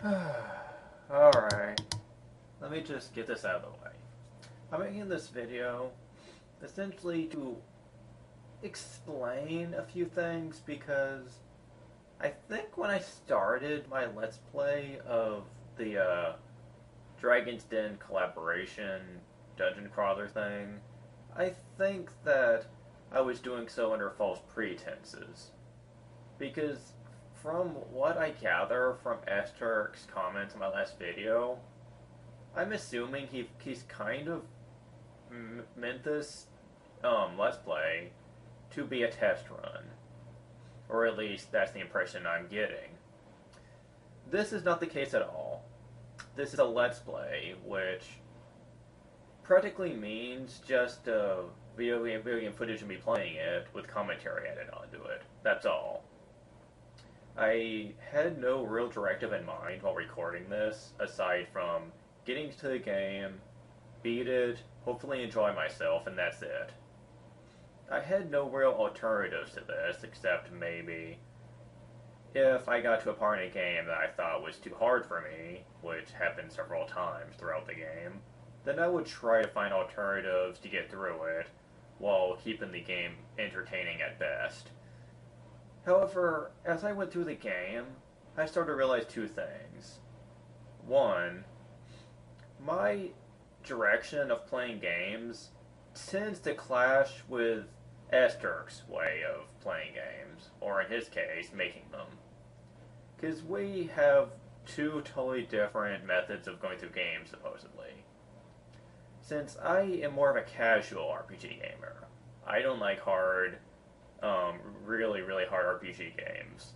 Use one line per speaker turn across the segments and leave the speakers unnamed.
Alright, let me just get this out of the way. I'm making this video essentially to explain a few things because I think when I started my Let's Play of the Dragon's Den collaboration dungeon crawler thing, I think that I was doing so under false pretenses. Because from what I gather from Ester's comments in my last video, I'm assuming he's kind of meant this Let's Play to be a test run. Or at least that's the impression I'm getting. This is not the case at all. This is a Let's Play, which practically means just video game footage of me playing it with commentary added onto it. That's all. I had no real directive in mind while recording this, aside from getting to the game, beat it, hopefully enjoy myself, and that's it. I had no real alternatives to this, except maybe if I got to a part in a game that I thought was too hard for me, which happened several times throughout the game, then I would try to find alternatives to get through it, while keeping the game entertaining at best. However, as I went through the game, I started to realize two things. One, my direction of playing games tends to clash with Ester's way of playing games, or in his case, making them. Because we have two totally different methods of going through games, supposedly. Since I am more of a casual RPG gamer, I don't like really hard RPG games.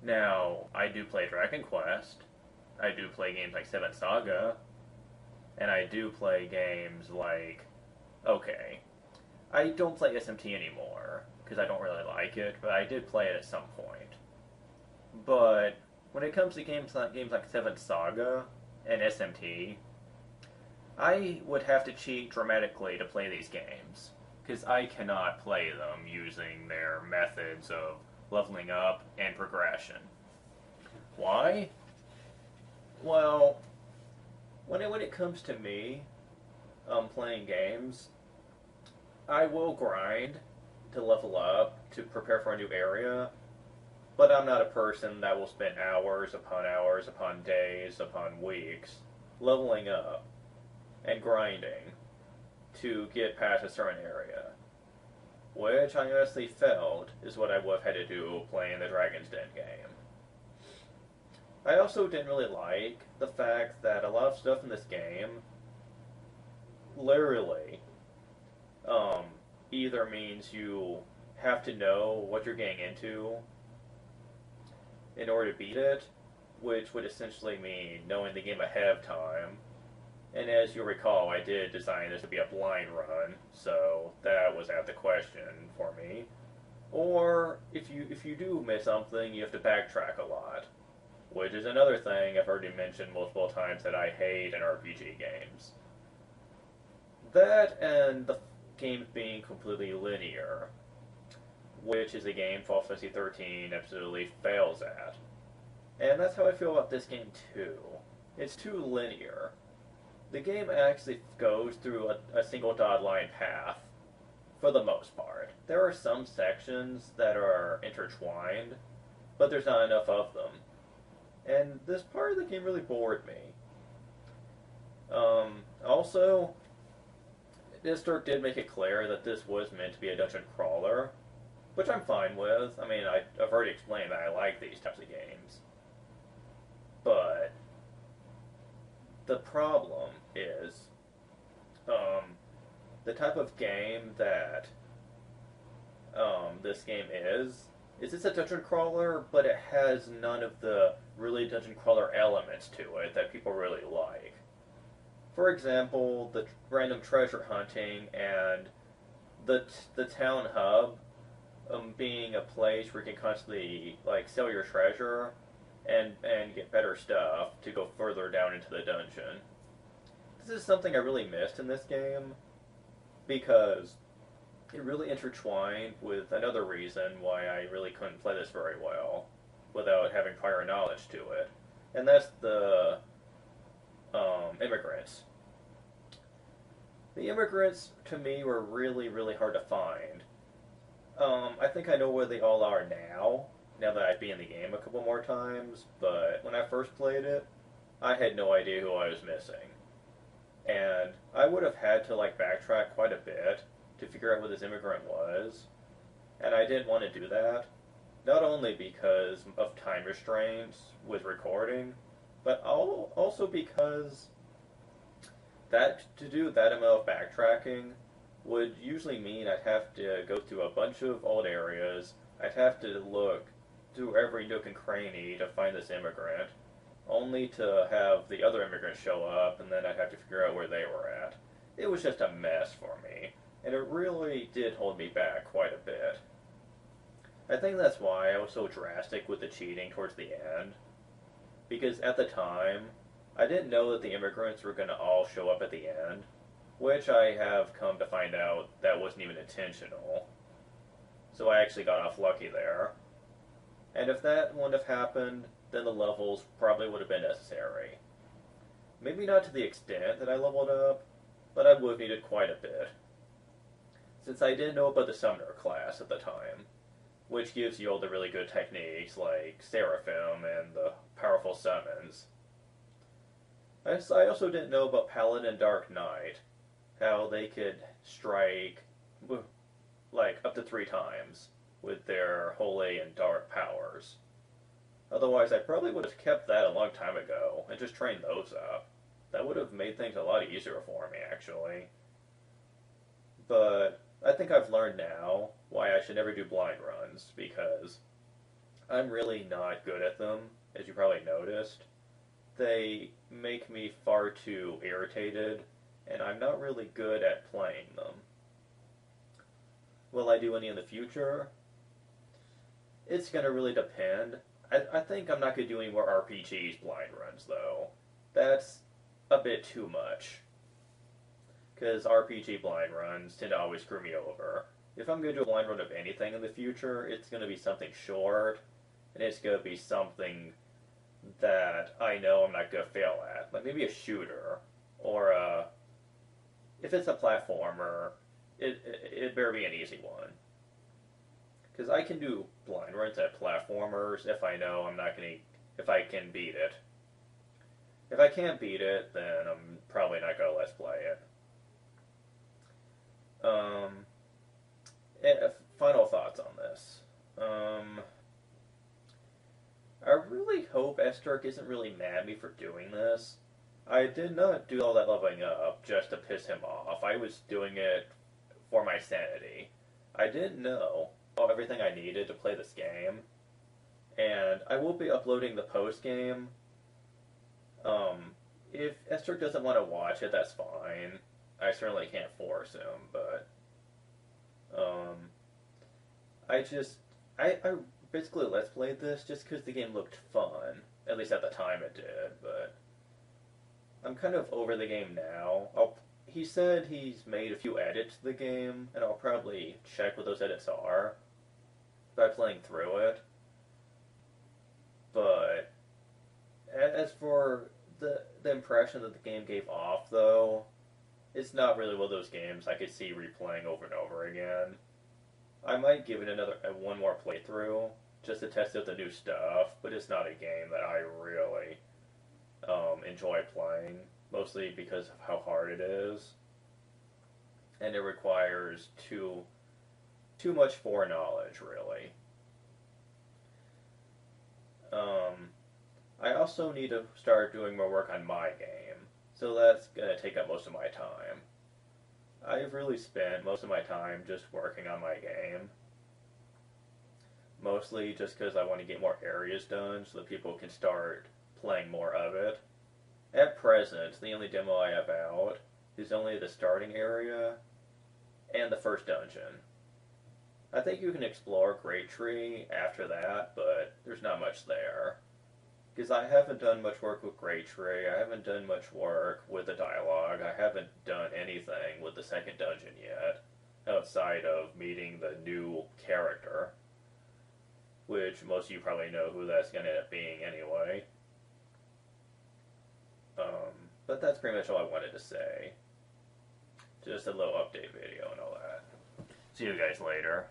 Now, I do play Dragon Quest, I do play games like Seven Saga, and I do play games like, okay, I don't play SMT anymore, because I don't really like it, but I did play it at some point. But when it comes to games like Seven Saga and SMT, I would have to cheat dramatically to play these games, because I cannot play them using their methods of leveling up and progression. Why? Well, when it comes to me playing games, I will grind to level up to prepare for a new area, but I'm not a person that will spend hours upon days upon weeks leveling up and grinding to get past a certain area, which I honestly felt is what I would have had to do playing the Dragon's Den game. I also didn't really like the fact that a lot of stuff in this game literally either means you have to know what you're getting into in order to beat it, which would essentially mean knowing the game ahead of time. And as you recall, I did design this to be a blind run, so that was out of the question for me. Or if you do miss something, you have to backtrack a lot, which is another thing I've already mentioned multiple times that I hate in RPG games. That and the games being completely linear, which is a game Final Fantasy 13 absolutely fails at. And that's how I feel about this game too. It's too linear. The game actually goes through a single dot line path, for the most part. There are some sections that are intertwined, but there's not enough of them. And this part of the game really bored me. Also, Ester did make it clear that this was meant to be a dungeon crawler, which I'm fine with. I mean, I've already explained that I like these types of games. But the problem is the type of game that this game is it's a dungeon crawler, but it has none of the really dungeon crawler elements to it that people really like. For example, the random treasure hunting and the town hub being a place where you can constantly like sell your treasure and get better stuff to go further down into the dungeon. This is something I really missed in this game because it really intertwined with another reason why I really couldn't play this very well without having prior knowledge to it. and that's the immigrants. The immigrants, to me, were really, really hard to find. I think I know where they all are now, now that I've been in the game a couple more times, but when I first played it, I had no idea who I was missing. And I would have had to like backtrack quite a bit to figure out who this immigrant was, and I didn't want to do that. Not only because of time restraints with recording, but also because that to do that amount of backtracking would usually mean I'd have to go through a bunch of old areas. I'd have to look through every nook and cranny to find this immigrant, only to have the other immigrants show up, and then I'd have to figure out where they were at. It was just a mess for me, and it really did hold me back quite a bit. I think that's why I was so drastic with the cheating towards the end, because at the time, I didn't know that the immigrants were going to all show up at the end, which I have come to find out that wasn't even intentional. So I actually got off lucky there. And if that wouldn't have happened, then the levels probably would have been necessary. Maybe not to the extent that I leveled up, but I would have needed quite a bit. Since I didn't know about the Summoner class at the time, which gives you all the really good techniques like Seraphim and the powerful summons. I also didn't know about Paladin and Dark Knight, how they could strike like up to 3 times with their holy and dark powers. Otherwise, I probably would have kept that a long time ago and just trained those up. That would have made things a lot easier for me, actually. But I think I've learned now why I should never do blind runs, because I'm really not good at them, as you probably noticed. They make me far too irritated, and I'm not really good at playing them. Will I do any in the future? It's gonna really depend. I think I'm not gonna do any more RPGs blind runs, though. That's a bit too much. Because RPG blind runs tend to always screw me over. If I'm going to do a blind run of anything in the future, it's going to be something short, and it's going to be something that I know I'm not going to fail at. Like maybe a shooter, or if it's a platformer, it better be an easy one. Because I can do blind runs at platformers if I know I'm not going to, if I can beat it. If I can't beat it, then I'm probably not going to let's play it. Final thoughts on this. I really hope Esterk isn't really mad at me for doing this. I did not do all that leveling up just to piss him off. I was doing it for my sanity. I didn't know everything I needed to play this game, and I will be uploading the post game. If Esterk doesn't want to watch it, that's fine. I certainly can't force him, but I basically let's played this just because the game looked fun. At least at the time it did, but I'm kind of over the game now. He said he's made a few edits to the game, and I'll probably check what those edits are by playing through it. But as for the impression that the game gave off, though, it's not really one of those games I could see replaying over and over again. I might give it one more playthrough just to test out the new stuff, but it's not a game that I really enjoy playing, mostly because of how hard it is, and it requires too much foreknowledge, really. I also need to start doing more work on my game, so that's going to take up most of my time. I've really spent most of my time just working on my game. Mostly just because I want to get more areas done so that people can start playing more of it. At present, the only demo I have out is only the starting area and the first dungeon. I think you can explore Great Tree after that, but there's not much there. Because I haven't done much work with Great Tree, I haven't done much work with the dialogue, I haven't done anything with the second dungeon yet, outside of meeting the new character, which most of you probably know who that's going to end up being anyway. but that's pretty much all I wanted to say. Just a little update video and all that. See you guys later.